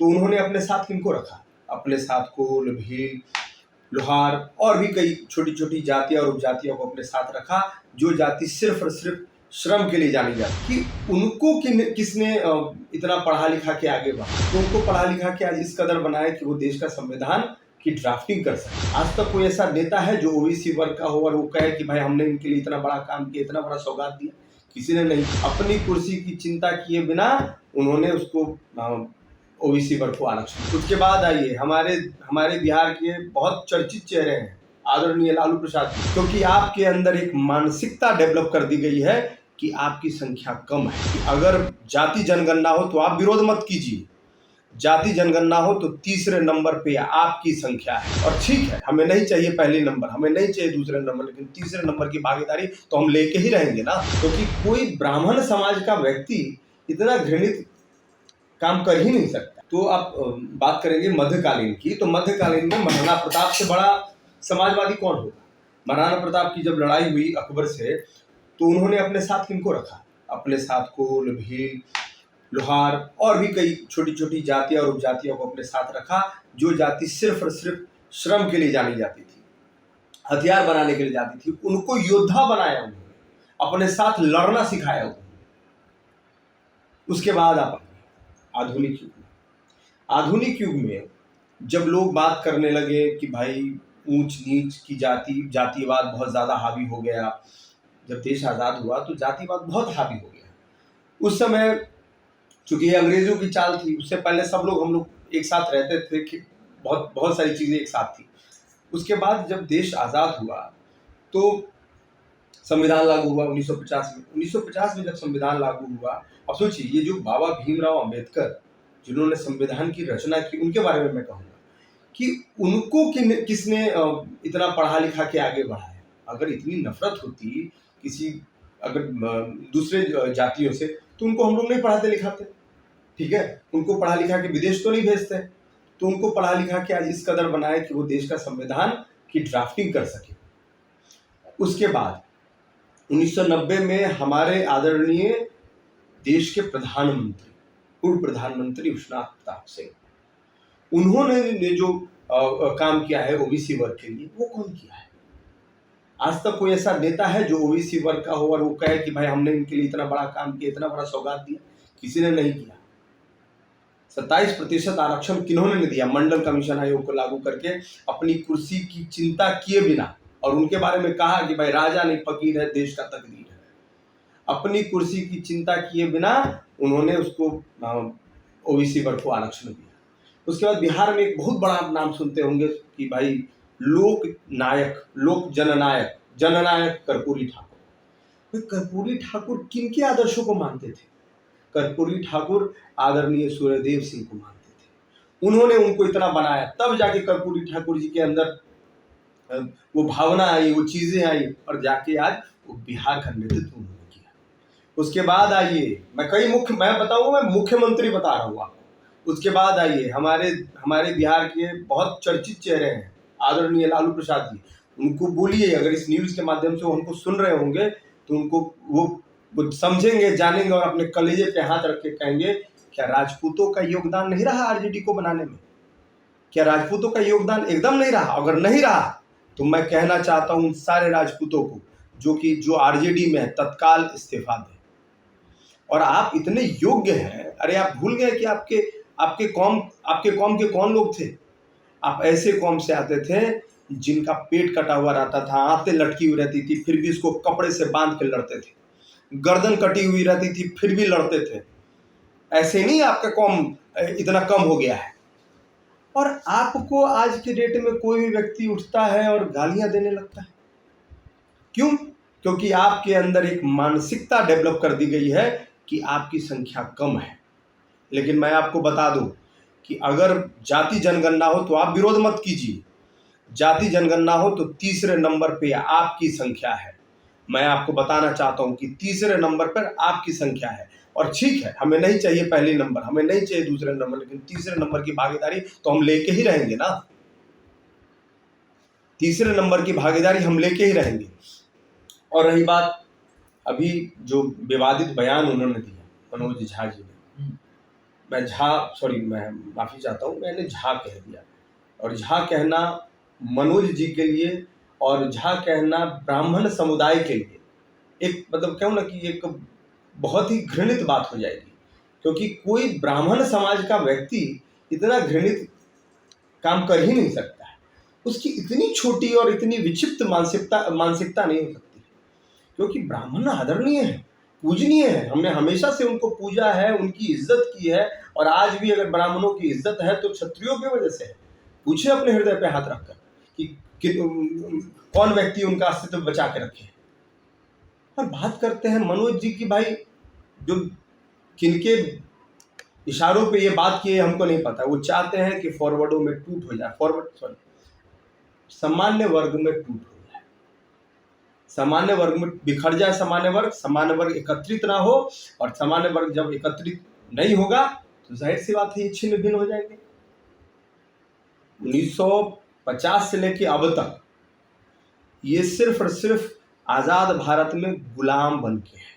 तो उन्होंने अपने साथ किनको रखा? अपने साथ कोल, भील, लोहार और भी कई छोटी छोटी जातियां और उपजातियों को अपने साथ रखा, जो जाति सिर्फ और सिर्फ श्रम के लिए जानी जाती कि उनको किसने इतना पढ़ा लिखा के आगे बढ़ा, तो उनको पढ़ा लिखा के आज इस कदर बनाया कि वो देश का संविधान की ड्राफ्टिंग कर सके। आज तक कोई ऐसा नेता है जो ओबीसी वर्ग का हो और वो कहे कि भाई हमने इनके लिए इतना बड़ा काम किया, इतना बड़ा सौगात दिया? किसी ने नहीं। अपनी कुर्सी की चिंता किए बिना उन्होंने उसको ओबीसी वर्ग को आरक्षण। उसके बाद आइए हमारे बिहार के बहुत चर्चित चेहरे हैं आदरणीय लालू प्रसाद, क्योंकि आपके अंदर एक मानसिकता डेवलप कर दी गई है कि आपकी संख्या कम है, कि अगर जाति जनगणना हो तो आप विरोध मत कीजिए, जाति जनगणना हो तो तीसरे नंबर पे आपकी संख्या है। और ठीक है, हमें नहीं चाहिए पहले नंबर, हमें नहीं चाहिए दूसरे नंबर, लेकिन तीसरे नंबर की भागीदारी तो हम लेके ही रहेंगे ना, क्योंकि कोई ब्राह्मण समाज का व्यक्ति इतना घृणित काम कर ही नहीं सकता। तो आप बात करेंगे मध्यकालीन की, तो मध्यकालीन में महाराणा प्रताप से बड़ा समाजवादी कौन होगा? महाराणा प्रताप की जब लड़ाई हुई अकबर से, तो उन्होंने अपने साथ किनको रखा? अपने साथ कोल, भील, लोहार और भी कई छोटी छोटी जातियां और उपजातियों को अपने साथ रखा, जो जाति सिर्फ और सिर्फ श्रम के लिए जानी जाती थी, हथियार बनाने के लिए जाती थी, उनको योद्धा बनाया उन्होंने, अपने साथ लड़ना सिखाया उन्होंने। उसके बाद आप आधुनिक युग में, आधुनिक युग में जब लोग बात करने लगे कि भाई ऊंच नीच की जातिवाद बहुत ज़्यादा हावी हो गया, जब देश आज़ाद हुआ तो जातिवाद बहुत हावी हो गया। उस समय चूंकि ये अंग्रेजों की चाल थी, उससे पहले सब लोग हम लोग एक साथ रहते थे कि बहुत सारी चीज़ें एक साथ थी। उसके बाद जब देश आज़ाद हुआ तो संविधान लागू हुआ 1950 में। 1950 में जब संविधान लागू हुआ, अब सोचिए ये जो बाबा भीमराव अंबेडकर जिन्होंने संविधान की रचना की, उनके बारे में मैं कहूँगा कि उनको किसने इतना पढ़ा लिखा के आगे बढ़ाया। अगर इतनी नफरत होती किसी अगर दूसरे जातियों से, तो उनको हम लोग नहीं पढ़ाते लिखाते, ठीक है? उनको पढ़ा लिखा के विदेश तो नहीं भेजते, तो उनको पढ़ा लिखा के आज इस कदर बनाए कि वो देश का संविधान की ड्राफ्टिंग कर सके। उसके बाद 1990 में हमारे आदरणीय देश के प्रधानमंत्री, पूर्व प्रधानमंत्री विश्वनाथ प्रताप सिंह, उन्होंने जो काम किया है ओबीसी वर्ग के लिए, वो कौन किया है? आज तक कोई ऐसा नेता है जो ओबीसी वर्ग का हो और वो कहे कि भाई हमने इनके लिए इतना बड़ा काम किया, इतना बड़ा सौगात दिया? किसी ने नहीं किया। 27% आरक्षण किन्होंने नहीं दिया? मंडल कमीशन आयोग को लागू करके अपनी कुर्सी की चिंता किए बिना, और उनके बारे में कहा कि भाई राजा नहीं फकीर है, देश का तकदीर है। अपनी कुर्सी की चिंता किए बिना उन्होंने उसको ओबीसी वर्ग को आरक्षण दिया। उसके बाद बिहार में एक बहुत बड़ा आप नाम सुनते होंगे कि भाई लोक नायक, लोक जननायक कर्पूरी ठाकुर। कर्पूरी ठाकुर किनके आदर्शों को मानते थे? कर्पूरी ठाकुर आदरणीय सूर्यदेव सिंह को मानते थे। उन्होंने उनको इतना बनाया, तब जाके कर्पूरी ठाकुर जी के अंदर वो भावना आई, वो चीजें आई, और जाके आज वो बिहार का नेतृत्व उन्होंने किया। उसके बाद आइए, मैं मुख्यमंत्री बता रहा हूँ आपको। उसके बाद आइए हमारे बिहार के बहुत चर्चित चेहरे हैं आदरणीय लालू प्रसाद जी। उनको बोलिए, अगर इस न्यूज के माध्यम से वो हमको सुन रहे होंगे तो उनको वो समझेंगे, जानेंगे और अपने कलेजे पे हाथ रख के कहेंगे, क्या राजपूतों का योगदान नहीं रहा आरजेडी को बनाने में? क्या राजपूतों का योगदान एकदम नहीं रहा? अगर नहीं रहा तो मैं कहना चाहता हूं सारे राजपूतों को जो आरजेडी में है, तत्काल इस्तीफा दें। और आप इतने योग्य हैं, अरे आप भूल गए कि आपके कौम के कौन लोग थे? आप ऐसे कौम से आते थे जिनका पेट कटा हुआ रहता था, आंतें लटकी हुई रहती थी, फिर भी इसको कपड़े से बांध के लड़ते थे, गर्दन कटी हुई रहती थी फिर भी लड़ते थे। ऐसे नहीं आपका कौम इतना कम हो गया है। और आपको आज के डेट में कोई भी व्यक्ति उठता है और गालियां देने लगता है, क्यों? क्योंकि आपके अंदर एक मानसिकता डेवलप कर दी गई है कि आपकी संख्या कम है। लेकिन मैं आपको बता दूं कि अगर जाति जनगणना हो तो आप विरोध मत कीजिए, जाति जनगणना हो तो तीसरे नंबर पे आपकी संख्या है। मैं आपको बताना चाहता हूं कि तीसरे नंबर पर आपकी संख्या है। और ठीक है, हमें नहीं चाहिए पहले नंबर, हमें नहीं चाहिए दूसरे नंबर, लेकिन तीसरे नंबर की भागीदारी तो हम लेके ही रहेंगे ना। तीसरे नंबर की भागीदारी हम लेके ही रहेंगे। और रही बात अभी जो विवादित बयान उन्होंने दिया, मनोज झा जी ने, मैं माफ़ी चाहता हूँ, मैंने झा कह दिया। और झा कहना मनोज जी के लिए और झा कहना ब्राह्मण समुदाय के लिए एक मतलब कहूँ ना कि एक बहुत ही घृणित बात हो जाएगी, क्योंकि कोई ब्राह्मण समाज का व्यक्ति इतना घृणित काम कर ही नहीं सकता है। उसकी इतनी छोटी और इतनी विक्षिप्त मानसिकता नहीं हो सकती, क्योंकि ब्राह्मण आदरणीय है, पूजनीय है। हमने हमेशा से उनको पूजा है, उनकी इज्जत की है, और आज भी अगर ब्राह्मणों की इज्जत है तो क्षत्रियों की वजह से है। पूछे अपने हृदय पे हाथ रखकर कि कौन व्यक्ति उनका अस्तित्व बचा के रखे। और बात करते हैं मनोज जी की, भाई जो किनके इशारों पे ये बात किए हमको नहीं पता। वो चाहते हैं कि फॉरवर्डों में टूट हो जाए, सामान्य वर्ग में टूट हो जाए, सामान्य वर्ग में बिखर जाए, सामान्य वर्ग एकत्रित ना हो, और सामान्य वर्ग जब एकत्रित नहीं होगा तो जाहिर सी बात है ये छिन्न भिन्न हो जाएंगे। 1950 से लेके अब तक ये सिर्फ और सिर्फ आज़ाद भारत में गुलाम बन के है।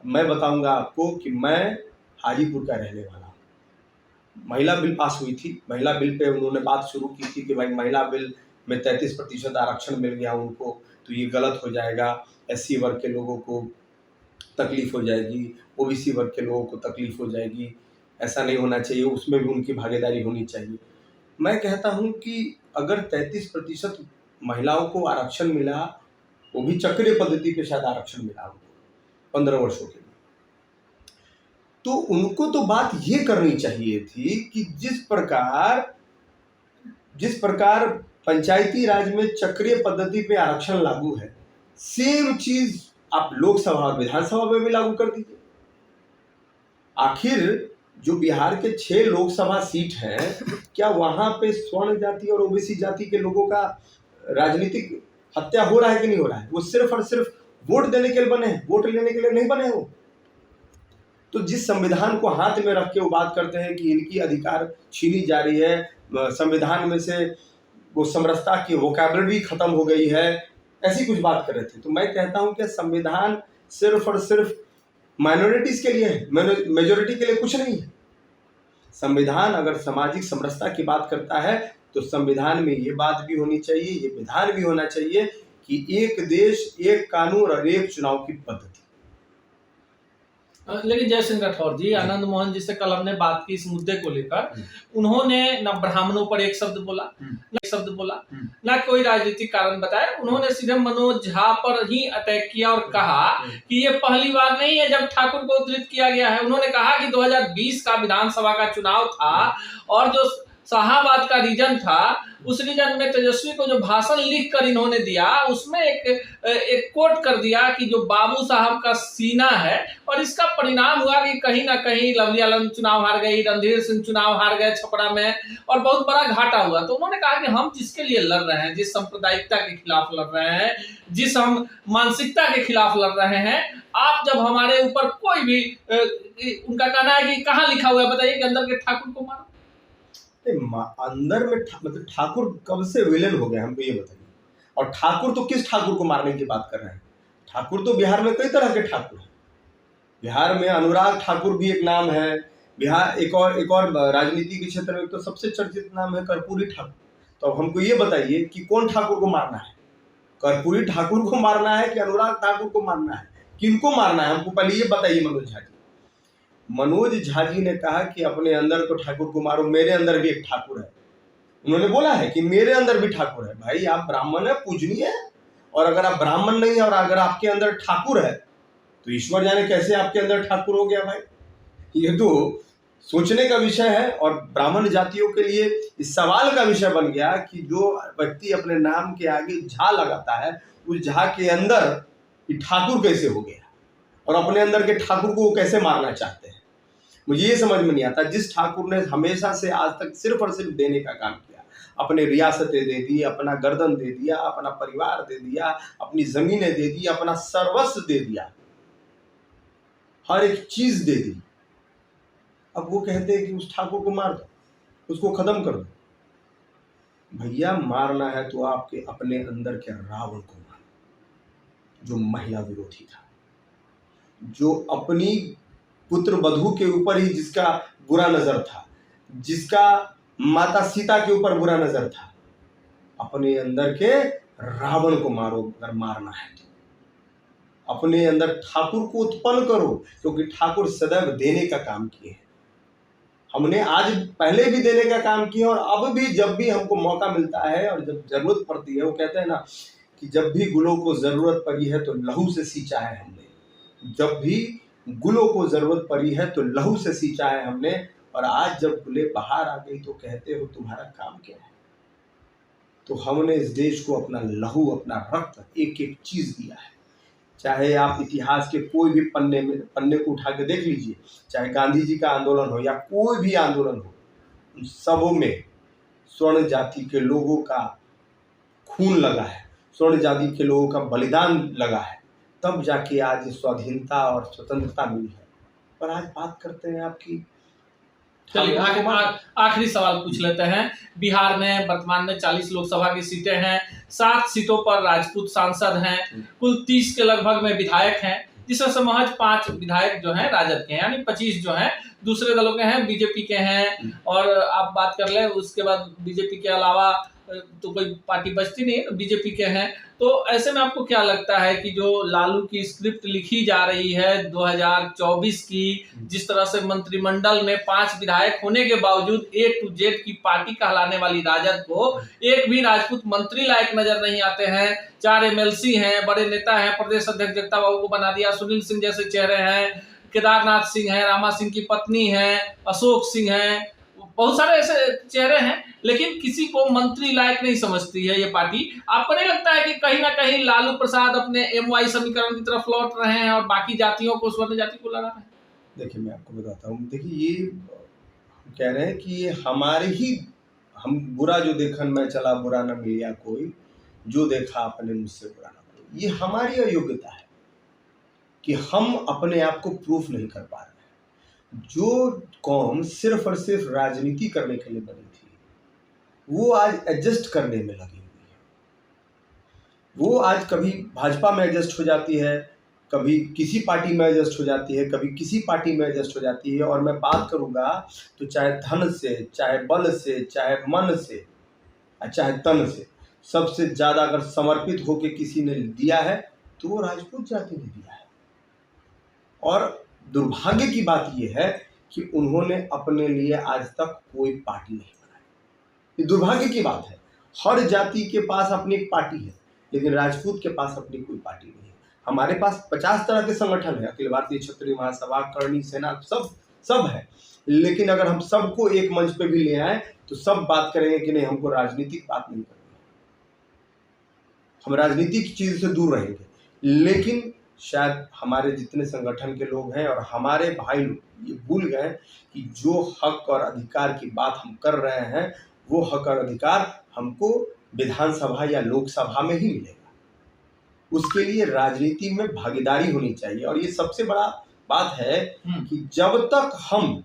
मैं बताऊंगा आपको कि मैं हाजीपुर का रहने वाला हूँ। महिला बिल पास हुई थी, महिला बिल पे उन्होंने बात शुरू की थी कि भाई महिला बिल में 33% आरक्षण मिल गया उनको, तो ये गलत हो जाएगा, एससी वर्ग के लोगों को तकलीफ हो जाएगी, ओबीसी वर्ग के लोगों को तकलीफ हो जाएगी, ऐसा नहीं होना चाहिए, उसमें भी उनकी भागीदारी होनी चाहिए। मैं कहता हूं कि अगर 33% महिलाओं को आरक्षण मिला, वो भी चक्रीय पद्धति पे शायद आरक्षण मिला उनको 15 वर्षों के लिए, तो उनको तो बात ये करनी चाहिए थी कि जिस प्रकार पंचायती राज में चक्रीय पद्धति पे आरक्षण लागू है, सेम चीज आप लोकसभा और विधानसभा में भी लागू कर दीजिए। आखिर जो बिहार के 6 लोकसभा सीट हैं, क्या वहां पे स्वर्ण जाति और ओबीसी जाति के लोगों का राजनीतिक हत्या हो रहा है कि नहीं हो रहा है? वो सिर्फ और सिर्फ वोट देने के लिए बने हैं, वोट लेने के लिए नहीं बने हो। तो जिस संविधान को हाथ में रख के वो बात करते हैं कि इनकी अधिकार छीनी जा रही है, संविधान में से वो समरसता की वोकैबुलरी खत्म हो गई है, ऐसी कुछ बात कर रहे थे। तो मैं कहता हूं कि संविधान सिर्फ और सिर्फ माइनॉरिटीज के लिए है, मेजोरिटी के लिए कुछ नहीं है। संविधान अगर सामाजिक समरसता की बात करता है तो संविधान में ये बात भी होनी चाहिए, ये विधान भी होना चाहिए कि एक देश, एक कानून और एक चुनाव की पद्धति। लेकिन जय सिंह राठौर जी, आनंद मोहन जी से कल हमने बात की इस मुद्दे को लेकर, उन्होंने न ब्राह्मणों पर एक शब्द बोला, न कोई राजनीतिक कारण बताया। उन्होंने सीधे मनोज झा पर ही अटैक किया और कहा कि ये पहली बार नहीं है जब ठाकुर को उद्धृत किया गया है। उन्होंने कहा कि 2020 का विधानसभा का चुनाव था और जो शाहाबाद का रीजन था, उस रीजन में तेजस्वी को जो भाषण लिख कर इन्होंने दिया, उसमें एक कोट कर दिया कि जो बाबू साहब का सीना है, और इसका परिणाम हुआ कि कहीं ना कहीं लवली आलम चुनाव हार गई, रणधीर सिंह चुनाव हार गए छपरा में, और बहुत बड़ा घाटा हुआ। तो उन्होंने कहा कि हम जिसके लिए लड़ रहे हैं, जिस सांप्रदायिकता के खिलाफ लड़ रहे हैं, जिस हम मानसिकता के खिलाफ लड़ रहे हैं, आप जब हमारे ऊपर कोई भी उनका कहना है कि कहाँ लिखा हुआ है बताइए कि अंदर के ठाकुर को मारो। अंदर में मतलब ठाकुर कब से विलेन हो गए, हमको ये बताइए। और ठाकुर तो किस ठाकुर को मारने की बात कर रहे हैं? ठाकुर तो बिहार में कई तरह के ठाकुर हैं। बिहार में अनुराग ठाकुर भी एक नाम है। बिहार एक और राजनीति के क्षेत्र में तो सबसे चर्चित नाम है कर्पूरी ठाकुर। तो अब हमको ये बताइए कि कौन ठाकुर को मारना है? कर्पूरी ठाकुर को मारना है कि अनुराग ठाकुर को मारना है? किनको मारना है हमको पहले ये बताइए। मनोज झा जी ने कहा कि अपने अंदर को ठाकुर को मारो, मेरे अंदर भी एक ठाकुर है। उन्होंने बोला है कि मेरे अंदर भी ठाकुर है। भाई आप ब्राह्मण है, पूजनीय है, और अगर आप ब्राह्मण नहीं है और अगर आपके अंदर ठाकुर है तो ईश्वर जाने कैसे आपके अंदर ठाकुर हो गया। भाई ये तो सोचने का विषय है, और ब्राह्मण जातियों के लिए इस सवाल का विषय बन गया कि जो व्यक्ति अपने नाम के आगे झा लगाता है, उस झा के अंदर ठाकुर कैसे हो गया, और अपने अंदर के ठाकुर को वो कैसे मारना चाहते हैं। मुझे ये समझ में नहीं आता। जिस ठाकुर ने हमेशा से आज तक सिर्फ और सिर्फ देने का काम किया, अपने रियासतें दे दी, अपना गर्दन दे दिया, अपना परिवार दे दिया, अपनी जमीनें दे दी, अपना सर्वस्व दे दिया, हर एक चीज दे दी, अब वो कहते हैं कि उस ठाकुर को मार दो, उसको खत्म कर दो। भैया मारना है तो आपके अपने अंदर के रावण को मारो, जो महिला विरोधी था, जो अपनी पुत्र वधू के ऊपर ही जिसका बुरा नजर था, जिसका माता सीता के ऊपर बुरा नजर था, अपने अंदर के रावण को मारो अगर मारना है तो। अपने अंदर ठाकुर को उत्पन्न करो, क्योंकि ठाकुर सदैव देने का काम किए हैं। हमने आज पहले भी देने का काम किया और अब भी जब भी हमको मौका मिलता है और जब जरूरत पड़ती है, वो कहते हैं ना कि जब भी गुलों को जरूरत पड़ी है तो लहू से सींचा है हमने। जब भी गुलों को जरूरत पड़ी है तो लहू से सींचा है हमने। और आज जब गुले बाहर आ गई तो कहते हो तुम्हारा काम क्या है। तो हमने इस देश को अपना लहू, अपना रक्त, एक एक चीज दिया है। चाहे आप इतिहास के कोई भी पन्ने को उठा के देख लीजिए, चाहे गांधी जी का आंदोलन हो या कोई भी आंदोलन हो, उन सबों में स्वर्ण जाति के लोगों का खून लगा है, स्वर्ण जाति के लोगों का बलिदान लगा है, तब जाके आज स्वाधीनता और स्वतंत्रता मिली है। पर आज बात करते हैं आपकी। चलिए आखिरी सवाल पूछ लेते हैं। बिहार में वर्तमान में 40 लोकसभा की सीटें हैं, 7 सीटों पर राजपूत सांसद हैं, कुल 30 के लगभग में विधायक हैं, जिसमें से महज 5 विधायक जो हैं राजद के हैं, यानी 25 जो हैं दूसरे दलों के हैं, बीजेपी के हैं। और आप बात कर ले उसके बाद बीजेपी के अलावा तो कोई पार्टी बचती नहीं है, बीजेपी के हैं। तो ऐसे में आपको क्या लगता है कि जो लालू की स्क्रिप्ट लिखी जा रही है 2024 की, जिस तरह से मंत्रिमंडल में 5 विधायक होने के बावजूद A to Z की पार्टी कहलाने वाली राजद को एक भी राजपूत मंत्री लायक नजर नहीं आते हैं, 4 MLC हैं, बड़े नेता हैं, प्रदेश अध्यक्ष जगता बाबू को बना दिया, सुनील सिंह जैसे चेहरे हैं, केदारनाथ सिंह हैं, रामा सिंह की पत्नी हैं, अशोक सिंह हैं, बहुत सारे ऐसे चेहरे हैं, लेकिन किसी को मंत्री लायक नहीं समझती है ये पार्टी। आपको नहीं लगता है कि कहीं ना कहीं लालू प्रसाद अपने MY समीकरण की तरफ लौट रहे हैं और बाकी जातियों को, स्वर्ण जाति को लगा रहे हैं? देखिए मैं आपको बताता हूँ, देखिए ये हम कह रहे हैं कि ये हमारे ही, हम बुरा जो देखन में चला बुरा न मिलिया कोई, जो देखा अपने मुझसे बुरा न कोई। ये हमारी अयोग्यता है कि हम अपने आप को प्रूफ नहीं कर पा रहे हैं। जो कौम सिर्फ और सिर्फ राजनीति करने के लिए बनी थी, वो आज एडजस्ट करने में लगी हुई है। वो आज कभी भाजपा में एडजस्ट हो जाती है, कभी किसी पार्टी में एडजस्ट हो जाती है, कभी किसी पार्टी में एडजस्ट हो जाती है। और मैं बात करूंगा तो चाहे धन से, चाहे बल से, चाहे मन से, चाहे तन से, सबसे ज्यादा अगर समर्पित होकर किसी ने दिया है तो वो राजपूत जाति ने दिया है। और दुर्भाग्य की बात यह है कि उन्होंने अपने लिए आज तक कोई पार्टी नहीं बनाई। ये दुर्भाग्य की बात है। हर जाति के पास अपनी एक पार्टी है, लेकिन राजपूत के पास अपनी कोई पार्टी नहीं है। हमारे पास 50 तरह के संगठन है, अखिल भारतीय क्षत्रिय महासभा, करणी सेना, सब है। लेकिन अगर हम सबको एक मंच पे भी ले आए तो सब बात करेंगे कि नहीं, हमको राजनीतिक बात नहीं करनी, हम राजनीतिक चीज से दूर रहेंगे। लेकिन शायद हमारे जितने संगठन के लोग हैं और हमारे भाई लोग ये भूल गए कि जो हक और अधिकार की बात हम कर रहे हैं, वो हक और अधिकार हमको विधानसभा या लोकसभा में ही मिलेगा। उसके लिए राजनीति में भागीदारी होनी चाहिए। और ये सबसे बड़ा बात है कि जब तक हम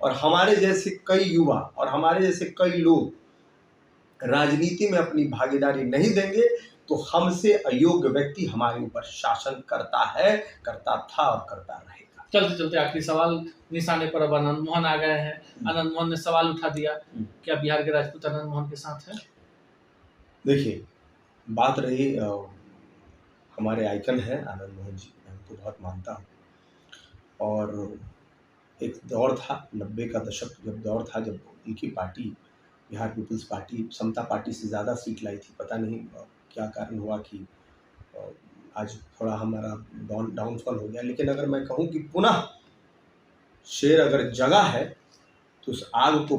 और हमारे जैसे कई युवा और हमारे जैसे कई लोग राजनीति में अपनी भागीदारी नहीं देंगे तो हमसे अयोग्य व्यक्ति हमारे ऊपर शासन करता है, करता था और करता रहेगा। चलते चलते आखिरी सवाल निशाने पर अब आनंद मोहन आ गए हैं। आनंद मोहन ने सवाल उठा दिया, क्या बिहार के राजपूत आनंद मोहन के साथ है? देखिए बात रही, हमारे आइकन है आनंद मोहन जी, मैं उनको बहुत मानता हूँ। और एक दौर था 90 का दशक, जब दौर था जब उनकी पार्टी बिहार पीपल्स पार्टी समता पार्टी से ज़्यादा सीट लाई थी। पता नहीं क्या कारण हुआ कि आज थोड़ा हमारा डाउनफॉल हो गया। लेकिन अगर मैं कहूँ कि पुनः शेर अगर जगा है तो उस आग को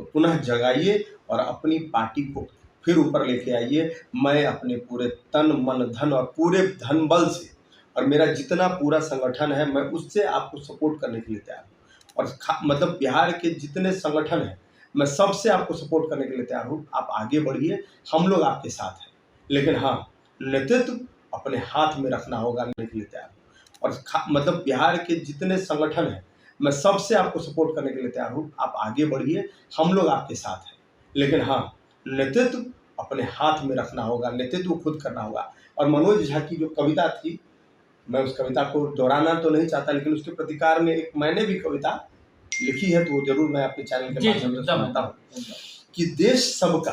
पुनः जगाइए और अपनी पार्टी को फिर ऊपर लेके आइए। मैं अपने पूरे तन मन धन और पूरे धन बल से, और मेरा जितना पूरा संगठन है, मैं उससे आपको सपोर्ट करने के लिए तैयार हूँ। और मतलब बिहार के जितने संगठन हैं, मैं सबसे आपको सपोर्ट करने के लिए तैयार हूँ। आप आगे बढ़िए, हम लोग आपके साथ हैं। लेकिन हाँ, नेतृत्व अपने हाथ में रखना होगा, करने के लिए तैयार हूँ। और मतलब बिहार के जितने संगठन हैं, मैं सबसे आपको सपोर्ट करने के लिए तैयार हूँ। आप आगे बढ़िए, हम लोग आपके साथ हैं। लेकिन हाँ, नेतृत्व अपने हाथ में रखना होगा, नेतृत्व खुद करना होगा। और मनोज झा की जो कविता थी, मैं उस कविता को दोहराना तो नहीं चाहता, लेकिन उसके प्रतिकार में एक मैंने भी कविता लिखी है, तो वो जरूर मैं अपने चैनल के जी माध्यम से एकदम सुनाता हूँ कि देश सबका,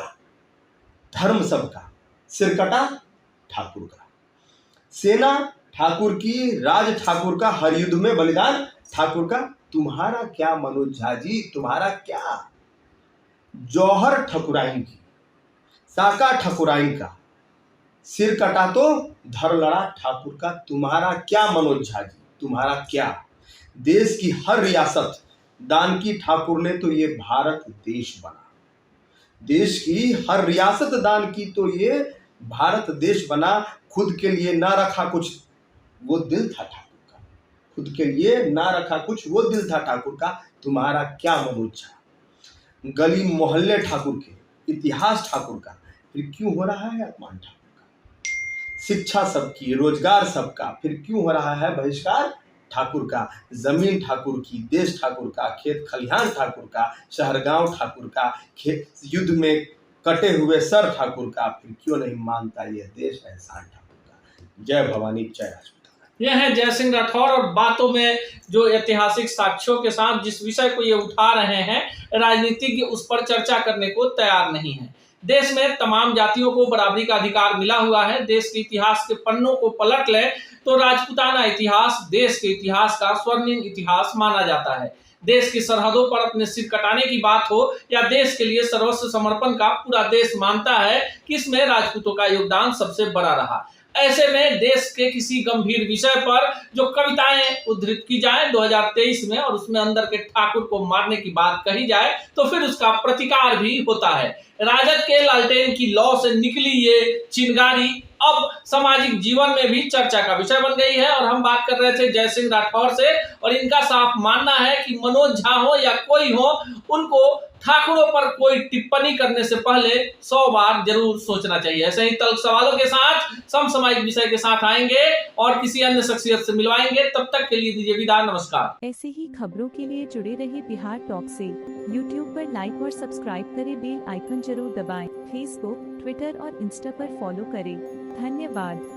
धर्म सबका, सिरकटा ठाकुर का, सेना ठाकुर की, राज ठाकुर का, हर युद्ध में बलिदान ठाकुर का। तुम्हारा क्या मनोज झा जी, तुम्हारा क्या? जौहर ठकुराइन की, साका ठकुराइन का, सिर कटा तो धर लड़ा ठाकुर का। तुम्हारा क्या मनोज झा जी, तुम्हारा क्या? देश की हर रियासत दान की ठाकुर ने तो ये भारत देश बना। देश की हर रियासत दान की तो ये भारत देश बना। खुद के लिए ना रखा कुछ, वो दिल था ठाकुर का। खुद के लिए ना रखा कुछ, वो दिल था ठाकुर का। तुम्हारा क्या मनोज झा? गली मोहल्ले ठाकुर के, इतिहास ठाकुर का, फिर क्यों हो रहा है अपमान ठाकुर का? शिक्षा सबकी, रोजगार सबका, फिर क्यों हो रहा है बहिष्कार ठाकुर का? जमीन ठाकुर की, देश ठाकुर का, खेत खलिहान ठाकुर का, शहर गांव ठाकुर का, युद्ध में कटे हुए सर ठाकुर का, फिर क्यों नहीं मानता यह देश एहसान ठाकुर का? जय भवानी, जय राजपूताना। यह है जय सिंह राठौर, और बातों में जो ऐतिहासिक साक्ष्यों के साथ जिस विषय को ये उठा रहे हैं, राजनीतिज्ञ उस पर चर्चा करने को तैयार नहीं है। देश में तमाम जातियों को बराबरी का अधिकार मिला हुआ है। देश के इतिहास के पन्नों को पलट ले तो राजपूताना इतिहास देश के इतिहास का स्वर्णिम इतिहास माना जाता है। देश की सरहदों पर अपने सिर कटाने की बात हो या देश के लिए सर्वस्व समर्पण का, पूरा देश मानता है कि इसमें राजपूतों का योगदान सबसे बड़ा रहा। ऐसे में देश के किसी गंभीर विषय पर जो कविताएं उद्धृत की जाए 2023 में, और उसमें अंदर के ठाकुर को मारने की बात कही जाए, तो फिर उसका प्रतिकार भी होता है। राजद के लालटेन की लौ से निकली ये चिंगारी अब सामाजिक जीवन में भी चर्चा का विषय बन गई है। और हम बात कर रहे थे जय सिंह राठौर से, और इनका साफ मानना है कि मनोज झा हो या कोई हो, उनको ठाकुरों पर कोई टिप्पणी करने से पहले 100 बार जरूर सोचना चाहिए। ऐसे ही तल्ख सवालों के साथ समसामयिक विषय के साथ आएंगे और किसी अन्य शख्सियत से मिलवाएंगे। तब तक के लिए दीजिए विदा, नमस्कार। ऐसे ही खबरों के लिए जुड़े रहे बिहार टॉक से। यूट्यूब पर लाइक और सब्सक्राइब करें, बेल आइकन जरूर दबाएं। फेसबुक, ट्विटर और इंस्टा पर फॉलो करें। धन्यवाद।